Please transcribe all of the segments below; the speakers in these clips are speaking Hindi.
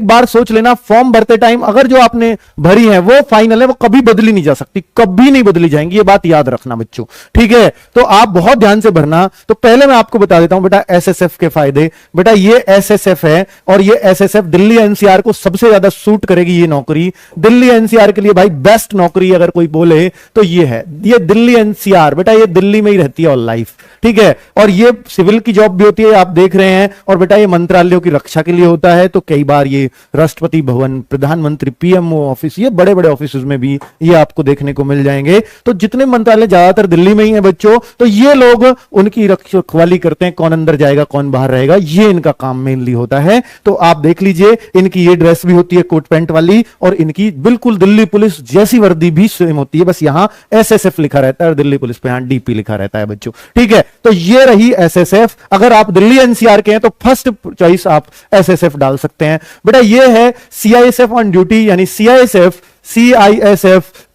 बार सोच लेना, फॉर्म भरते टाइम अगर जो आपने भरी है वो फाइनल है, वो कभी बदली नहीं जा सकती, कभी नहीं बदली जाएंगी, ये बात याद रखना बच्चों, ठीक है। तो आप बहुत ध्यान से भरना। तो पहले मैं आपको बता देता हूं बेटा एसएसएफ के फायदे। बेटा ये एसएसएफ है और ये एसएसएफ दिल्ली एनसीआर को सबसे ज्यादा सूट करेगी ये नौकरी। दिल्ली एनसीआर के लिए भाई बेस्ट नौकरी अगर कोई बोले तो ये है, ये दिल्ली एनसीआर। बेटा ये दिल्ली में ही रहती है ऑल लाइफ, ठीक है। और ये सिविल की जॉब भी होती है, आप देख रहे हैं। और बेटा ये मंत्रालयों की रक्षा के लिए होता है, तो कई बार ये राष्ट्रपति भवन, प्रधानमंत्री, पीएमओ ऑफिस, ये बड़े बड़े ऑफिस में भी ये आपको देखने को मिल जाएंगे। तो जितने मंत्रालय ज्यादातर दिल्ली में ही है बच्चों, तो ये लोग उनकी रखवाली करते हैं, कौन अंदर जाएगा कौन बाहर रहेगा, ये इनका काम मेनली होता है। तो आप देख लीजिए, इनकी ये ड्रेस भी होती है कोट पैंट वाली, और इनकी बिल्कुल दिल्ली पुलिस जैसी वर्दी भी सेम होती है, बस यहां एसएसएफ लिखा रहता है और दिल्ली पुलिस पे यहां डीपी लिखा रहता है बच्चों, ठीक है। तो ये रही एसएसएफ। अगर आप दिल्ली एनसीआर के हैं तो फर्स्ट चॉइस आप एसएसएफ डाल सकते हैं। बेटा ये है सीआईएसएफ ऑन ड्यूटी, यानी सीआईएसएफ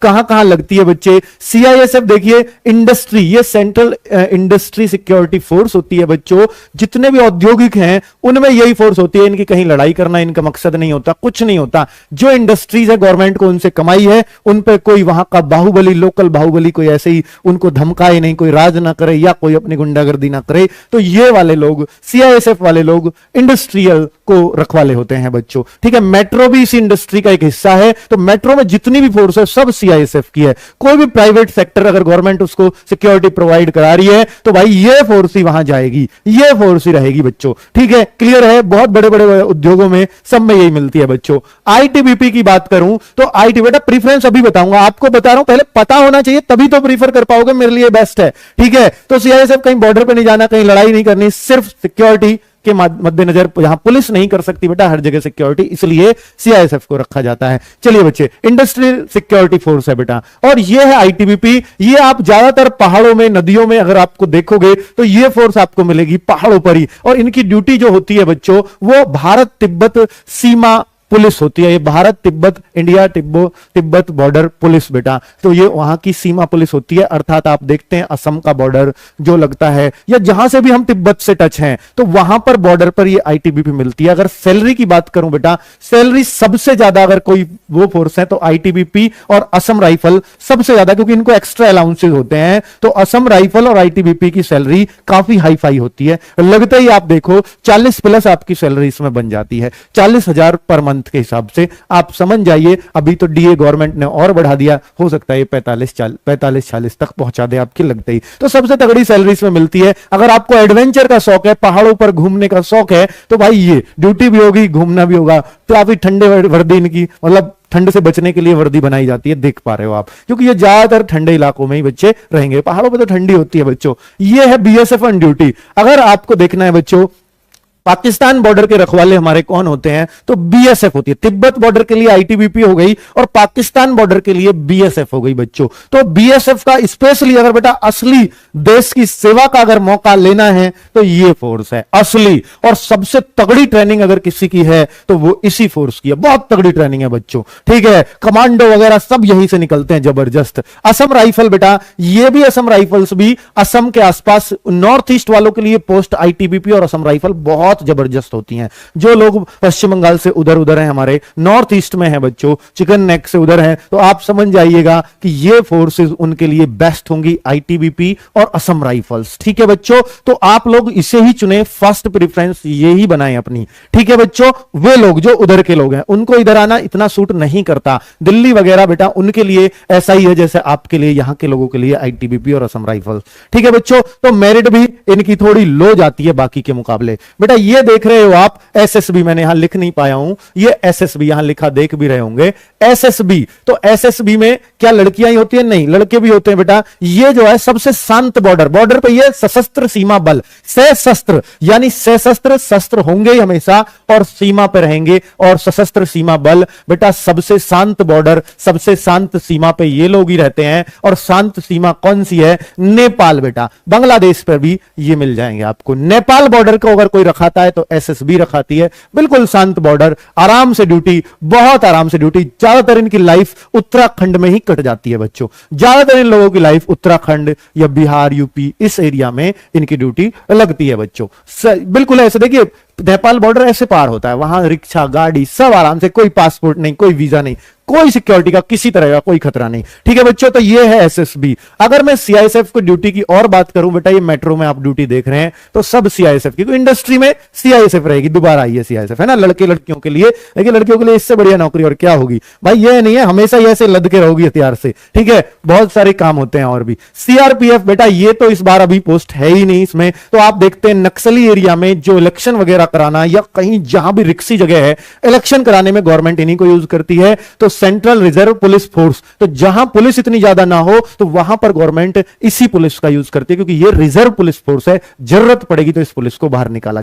कहां कहां लगती है बच्चे। सीआईएसएफ देखिए इंडस्ट्री, ये सेंट्रल इंडस्ट्री सिक्योरिटी फोर्स होती है बच्चों। जितने भी औद्योगिक हैं उनमें यही फोर्स होती है। इनकी कहीं लड़ाई करना इनका मकसद नहीं होता, कुछ नहीं होता। जो इंडस्ट्रीज है गवर्नमेंट को उनसे कमाई है, उन पर कोई वहां का बाहुबली, लोकल बाहुबली कोई ऐसे ही उनको धमकाए नहीं, कोई राज ना करे या कोई अपनी गुंडागर्दी ना करे। तो ये वाले लोग, सीआईएसएफ वाले लोग इंडस्ट्रियल को रखवाले होते हैं बच्चों, ठीक है। मेट्रो भी इस इंडस्ट्री का एक हिस्सा है। तो मेट्रो में जितनी भी फोर्स है सब सीआईएसएफ की है। कोई भी प्राइवेट सेक्टर अगर गवर्नमेंट उसको सिक्योरिटी प्रोवाइड करा रही है तो भाई ये फोर्स ही वहां जाएगी, ये फोर्स ही रहेगी बच्चों, ठीक है। क्लियर है। बहुत बड़े बड़े उद्योगों में सब में यही मिलती है बच्चों। आईटीबीपी की बात करूं तो आईटी, बेटा प्रीफरेंस अभी बताऊंगा, आपको बता रहा हूं, पहले पता होना चाहिए तभी तो प्रीफर कर पाओगे, मेरे लिए बेस्ट है, ठीक है। तो सीआईएसएफ कहीं बॉर्डर पे नहीं जाना, कहीं लड़ाई नहीं करनी, सिर्फ सिक्योरिटी के मद्देनजर, यहां पुलिस नहीं कर सकती बेटा हर जगह सिक्योरिटी, इसलिए सीआईएसएफ को रखा जाता है। चलिए बच्चे, इंडस्ट्रियल सिक्योरिटी फोर्स है बेटा, और ये है आईटीबीपी। ये आप ज्यादातर पहाड़ों में, नदियों में अगर आपको देखोगे तो ये फोर्स आपको मिलेगी पहाड़ों पर ही। और इनकी ड्यूटी जो होती है बच्चों, वो भारत तिब्बत सीमा पुलिस होती है। ये Bharat Tibet, India Tibet border police बेटा, तो ये वहां की सीमा पुलिस होती है। अर्थात आप देखते हैं असम का बॉर्डर जो लगता है, या जहां से भी हम तिब्बत से टच हैं, तो वहां पर बॉर्डर पर ये आईटीबीपी मिलती है। अगर सैलरी की बात करूं बेटा, सैलरी सबसे ज्यादा अगर कोई वो फोर्स है तो आईटीबीपी और असम राइफल सबसे ज्यादा, क्योंकि इनको एक्स्ट्रा अलाउंसेस होते हैं। तो असम राइफल और आईटीबीपी की सैलरी काफी हाई फाई होती है। लगते ही आप देखो 40 प्लस आपकी सैलरी इसमें बन जाती है, 40,000 पर मंथ के हिसाब से। आप समझ जाइए, अभी तो डीए गवर्नमेंट ने और बढ़ा दिया, हो सकता है 45-40 तक पहुंचा दे आपकी लगते ही। तो सबसे तगड़ी सैलरी इसमें मिलती है। अगर आपको एडवेंचर का शौक है, पहाड़ों पर घूमने का शौक है, तो भाई ये ड्यूटी भी होगी, घूमना भी होगा। काफी ठंडे वर्दी इनकी, मतलब ठंड से बचने के लिए वर्दी बनाई जाती है, देख पा रहे हो आप, क्योंकि ये ज्यादातर ठंडे इलाकों में ही बच्चे रहेंगे। पहाड़ों पे तो ठंडी होती है बच्चों। ये है बीएसएफ ऑन ड्यूटी। अगर आपको देखना है बच्चों पाकिस्तान बॉर्डर के रखवाले हमारे कौन होते हैं, तो बीएसएफ होती है। तिब्बत बॉर्डर के लिए आईटीबीपी हो गई और पाकिस्तान बॉर्डर के लिए बीएसएफ हो गई बच्चों। तो बीएसएफ का स्पेशली अगर बेटा असली देश की सेवा का अगर मौका लेना है तो ये फोर्स है असली, और सबसे तगड़ी ट्रेनिंग अगर किसी की है तो वो इसी फोर्स की है। बहुत तगड़ी ट्रेनिंग है बच्चों, ठीक है। कमांडो वगैरह सब यहीं से निकलते हैं, जबरदस्त। असम राइफल बेटा, ये भी असम राइफल्स भी असम के आसपास नॉर्थ ईस्ट वालों के लिए पोस्ट आईटीबीपी और असम राइफल बहुत जबरदस्त होती हैं। जो लोग पश्चिम बंगाल से उधर उधर हैं, हमारे नॉर्थ ईस्ट में हैं बच्चों, चिकन नेक से उधर हैं, तो आप समझ जाइएगा कि ये फोर्सेस उनके लिए बेस्ट होंगी, आईटीबीपी और असम राइफल्स, ठीक है बच्चों। तो आप लोग इसे ही चुने, फर्स्ट प्रेफरेंस ये ही बनाएं अपनी, ठीक है बच्चों। वे लोग जो उधर के लोग हैं उनको इधर आना इतना सूट नहीं करता। दिल्ली वगैरह बेटा उनके लिए ऐसा ही है जैसे आपके लिए, यहां के लोगों के लिए आईटीबीपी और असम राइफल्स, ठीक है बच्चों। तो मेरिट भी इनकी थोड़ी लो जाती है बाकी के मुकाबले। बेटा ये देख रहे हो आप एसएसबी, मैंने यहां लिख नहीं पाया हूं, ये एसएसबी यहां लिखा देख भी रहे होंगे, एसएसबी। तो एसएसबी में क्या लड़कियां ही होती है? नहीं, लड़के भी होते हैं बेटा। ये जो है सबसे शांत बॉर्डर पे ये सशस्त्र सीमा बल, सशस्त्र यानी सशस्त्र, शस्त्र होंगे ही हमेशा और सीमा पे रहेंगे, और सशस्त्र सीमा बल बेटा सबसे शांत बॉर्डर, सबसे शांत सीमा पे ये लोग ही रहते हैं। और शांत सीमा कौन सी है? नेपाल बेटा, बांग्लादेश पर भी ये मिल जाएंगे आपको। नेपाल बॉर्डर को अगर कोई रखाता है तो एसएसबी रखाती है, बिल्कुल शांत बॉर्डर, आराम से ड्यूटी, बहुत आराम से ड्यूटी। ज्यादातर इनकी लाइफ उत्तराखंड में ही कट जाती है बच्चों, ज्यादातर इन लोगों की लाइफ उत्तराखंड या बिहार, यूपी, इस एरिया में इनकी ड्यूटी लगती है बच्चों। बिल्कुल ऐसे देखिए नेपाल बॉर्डर ऐसे पार होता है, वहां रिक्शा गाड़ी सब आराम से, कोई पासपोर्ट नहीं, कोई वीजा नहीं, कोई सिक्योरिटी का किसी तरह का कोई खतरा नहीं। ठीक है बच्चों, तो ये है एसएसबी। अगर मैं सीआईएसएफ की ड्यूटी की और बात करूं, बेटा ये मेट्रो में आप ड्यूटी देख रहे हैं तो सब सीआईएसएफ की, इंडस्ट्री में सीआईएसएफ रहेगी, दोबारा आई है सीआईएसएफ, है ना, लड़के लड़कियों के लिए। लेकिन लड़कियों के लिए इससे बढ़िया नौकरी और क्या होगी भाई, ये नहीं है हमेशा ये ऐसे लद के रहोगी हथियार से। ठीक है, बहुत सारे काम होते हैं और भी। सीआरपीएफ बेटा ये तो इस बार अभी पोस्ट है ही नहीं इसमें, तो आप देखते हैं नक्सली एरिया में जो इलेक्शन वगैरह कराना या कहीं जहां भी रिक्सी जगह है इलेक्शन कराने में गवर्नमेंट इन्हीं को यूज करती है। तो सेंट्रल रिजर्व पुलिस फोर्स, तो जहां पुलिस इतनी ज्यादा ना हो तो वहां पर गवर्नमेंट इसी पुलिस का यूज करती है, क्योंकि ये रिजर्व पुलिस फोर्स है, जरूरत पड़ेगी तो इस पुलिस को बाहर निकाला